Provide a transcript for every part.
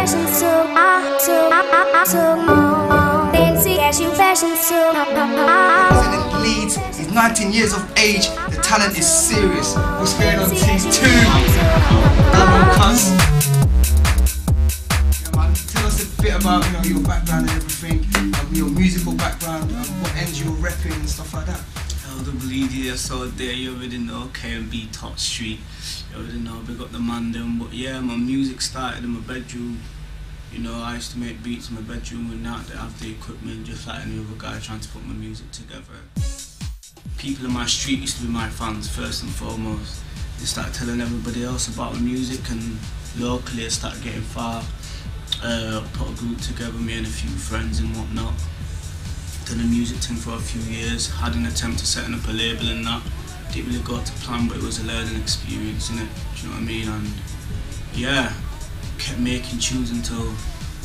fashion too more. Fancy fashion too. Resident Leeds, he's 19 years of age, the talent is serious. What's going on, T2? Yeah, man, tell us a bit about your background and everything, your musical background, what ends you're repping and stuff like that. LWD, so there, you already know, KMB Top Street, you already know, big up the man them. But yeah, my music started in my bedroom. You know, I used to make beats in my bedroom, and now that I have the equipment, just like any other guy trying to put my music together. People in my street used to be my fans first and foremost. They started telling everybody else about my music, and locally I started getting far. Put a group together, me and a few friends and whatnot. Done a music thing for a few years, had an attempt to setting up a label and that. Didn't really go to plan, but it was a learning experience, innit? Do you know what I mean? And yeah, kept making tunes until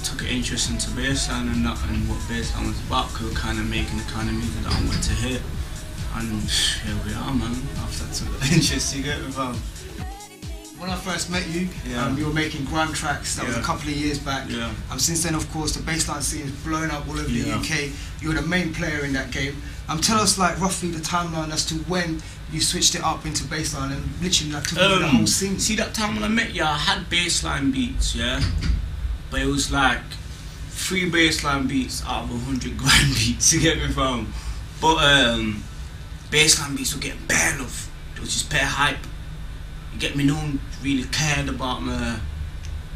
took an interest into bassline and that, and what bassline was about, because we're kind of making the kind of music that I wanted to hear. And here we are, man. After that took an interest, you get me, fam. When I first met you, yeah. You were making grime tracks, that was a couple of years back. Yeah. Since then, of course, the bassline scene is blowing up all over the UK. You're the main player in that game. Tell us like roughly the timeline as to when you switched it up into bassline and literally like took over the whole scene. See, that time when I met you, I had bassline beats, yeah? But it was like 3 bassline beats out of 100 grime beats, you get me, fam? But bassline beats were getting bare love. It was just bare hype. You get me, no one really cared about my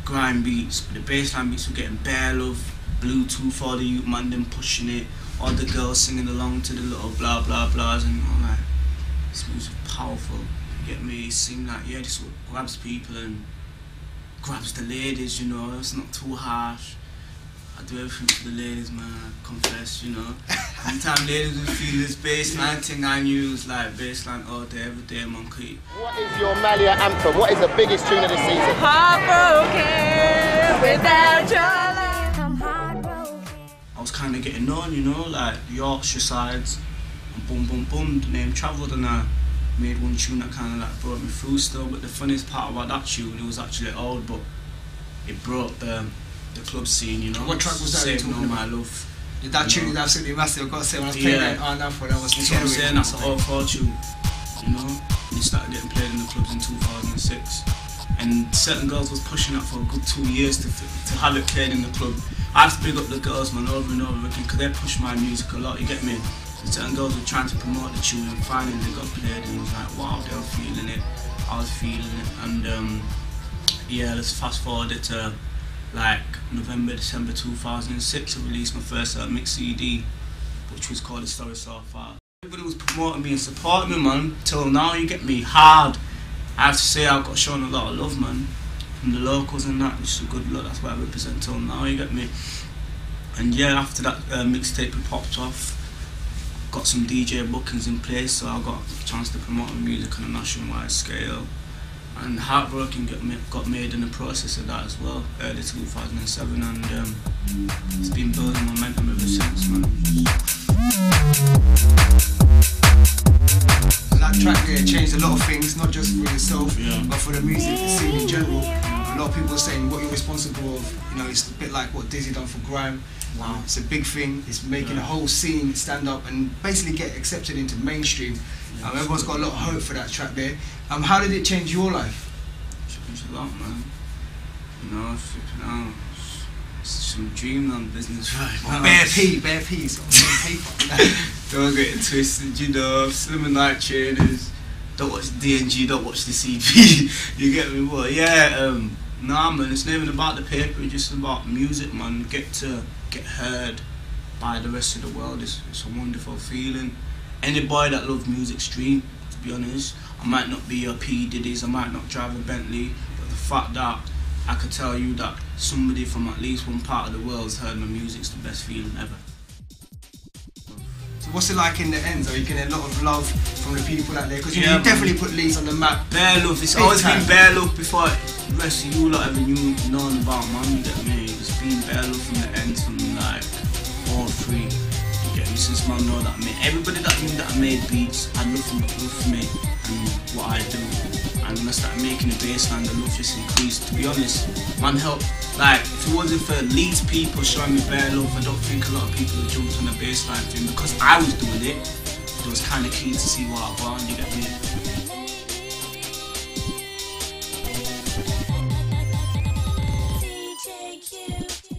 grime beats, but the bassline beats were getting bare love. Bluetooth, all the youth man them pushing it, all the girls singing along to the little blah blah blahs, and I'm like, this music's powerful. You get me, sing like, yeah, this grabs people and grabs the ladies, you know, it's not too harsh. I do everything for the ladies, man, I confess, you know. Anytime ladies would feel this bassline thing, I knew it was like bassline all day, every day, man. What is your Malia anthem? What is the biggest tune of the season? Heartbroken without your love. I'm heartbroken. I was kind of getting known, you know, like Yorkshire sides, and boom, boom, boom, the name travelled, and I made one tune that kind of like brought me through still. But the funniest part about that tune, it was actually old, but it brought the club scene, you know. What track was that? Saving All My Love. That tune is absolutely massive. I've got to say, when I was playing that that was that's what I'm saying, that's an old core tune, you know. It started getting played in the clubs in 2006, and certain girls was pushing that for a good 2 years to have it played in the club. I have to big up the girls, man, over and over again, because they push my music a lot, you get me? So certain girls were trying to promote the tune, and finally they got played, and it was like, wow, they were feeling it, I was feeling it. And yeah, let's fast forward it to like November, December 2006, I released my first mix CD, which was called The Story So Far. Everybody was promoting me and supporting me, man, till now, you get me, hard. I have to say I got shown a lot of love, man, from the locals and that, which is a good look, that's what I represent till now, you get me. And yeah, after that mixtape popped off, got some DJ bookings in place, so I got a chance to promote my music on a nationwide scale. And Heartbroken got made in the process of that as well, early 2007, and it's been building momentum ever since, man. That track there changed a lot of things, not just for yourself, but for the music scene in general. A lot of people are saying what you're responsible of, you know, it's a bit like what Dizzy done for grime. Wow. It's a big thing, it's making the whole scene stand up and basically get accepted into mainstream. Everyone's got a lot of hope for that track there. How did it change your life? It changed a lot, man. You know, flipping out. It's some dreamland business right now. Bare P's on paper. Don't get it twisted, you know, Slim and Night trainers. Don't watch DNG, don't watch the CP. You get me, boy? Yeah, nah, man, it's not even about the paper, it's just about music, man. Get heard by the rest of the world. It's a wonderful feeling. Any boy that loves music stream, to be honest. I might not be a P. Diddy's, I might not drive a Bentley, but the fact that I could tell you that somebody from at least one part of the world has heard my music's the best feeling ever. So what's it like in the ends? Are you getting a lot of love from the people out there? Because you definitely put Leeds on the map. Bare love, it's always been bare love before the rest of you lot ever known about, man, you get me? It's been bare love from the ends, from like all 3. Since man know that I made everybody that knew that I made beats, had love for me and what I do. And when I started making the bass line, the love just increased. To be honest, man helped. Like, if it wasn't for Leeds people showing me bare love, I don't think a lot of people would jump on the bass line thing, because I was doing it. It was kind of keen to see what I found, you get me?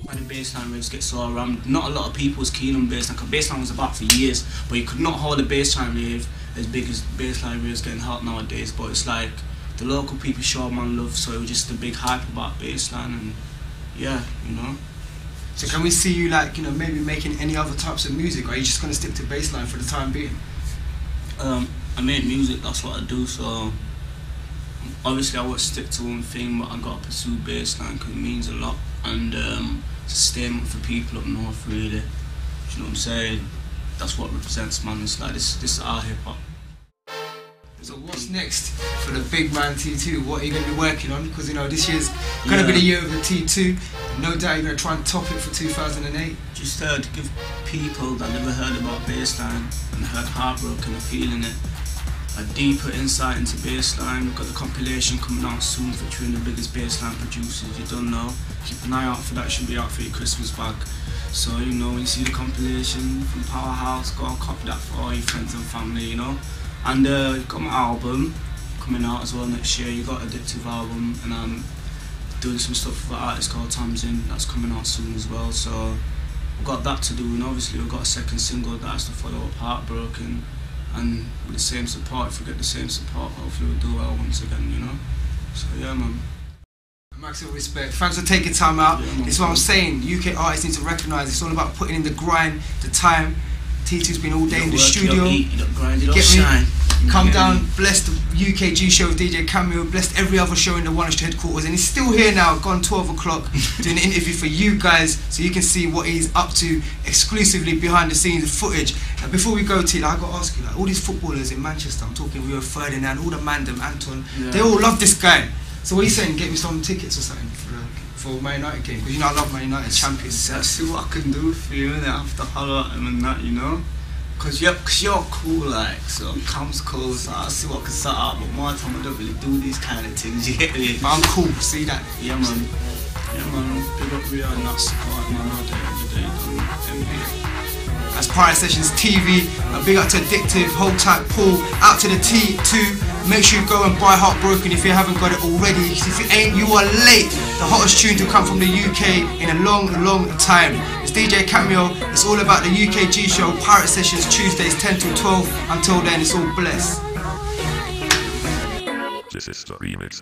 When the bassline raves get so around, not a lot of people was keen on bassline, because bassline was about for years, but you could not hold a bassline rave as big as bassline raves getting hot nowadays. But it's like the local people show man love, so it was just a big hype about bassline, and yeah, you know. So can we see you, like, you know, maybe making any other types of music, or are you just gonna stick to bassline for the time being? I make music, that's what I do, so obviously I won't stick to one thing, but I gotta pursue bassline because it means a lot, and it's a statement for people up north, really. Do you know what I'm saying? That's what represents, man. It's like this is our hip hop. So what's next for the big man T2? What are you going to be working on? Because, you know, this year's going to be the year of the T2. No doubt you're going to try and top it for 2008. Just to give people that never heard about bassline and heard Heartbroken and feeling it a deeper insight into bassline. We've got the compilation coming out soon featuring the biggest bassline producers. You don't know. Keep an eye out for that. It should be out for your Christmas bag. So, you know, when you see the compilation from Powerhouse, go and copy that for all your friends and family, you know. And you've got my album coming out as well next year. You've got Addictive album, and I'm doing some stuff with an artist called Tamsin that's coming out soon as well. So we've got that to do, and obviously we've got a second single that has to follow up, Heartbroken. And with the same support, if we get the same support, hopefully we'll do well once again, you know. So yeah, man. Maximum respect. Thanks for taking time out. Yeah, It's what I'm saying. UK artists need to recognise it's all about putting in the grind, the time. T2's been all day in the studio. You don't eat, you don't grind, you don't Get me? shine. Come down, bless the UKG show with DJ Cameo, blessed every other show in the One headquarters, and he's still here now, gone 12 o'clock, doing an interview for you guys so you can see what he's up to exclusively behind the scenes footage. And before we go, T, like, I got to ask you, like, all these footballers in Manchester, I'm talking Rio Ferdinand, all the Mandem, Anton, they all love this guy. So what are you saying, get me some tickets or something for Man United game? Because you know I love Man United champions. Let's see what I can do for you, innit? I have to holler at him and that, you know? Cause you're cool, like, so Cam's cool, so I'll see what I can sort out, but more time I don't really do these kind of things, you get me? But I'm cool, see that? Yeah, man. Yeah, man. Big up Rio and that support, man, all day, every day, NBA. That's Pirate Sessions TV. A big up to Addictive, hold tight Paul, out to the T2. Make sure you go and buy Heartbroken if you haven't got it already. If you ain't, you are late. The hottest tune to come from the UK in a long, long time. It's DJ Cameo. It's all about the UKG show, Pirate Sessions, Tuesdays 10 till 12. Until then, it's all blessed. This is the remix.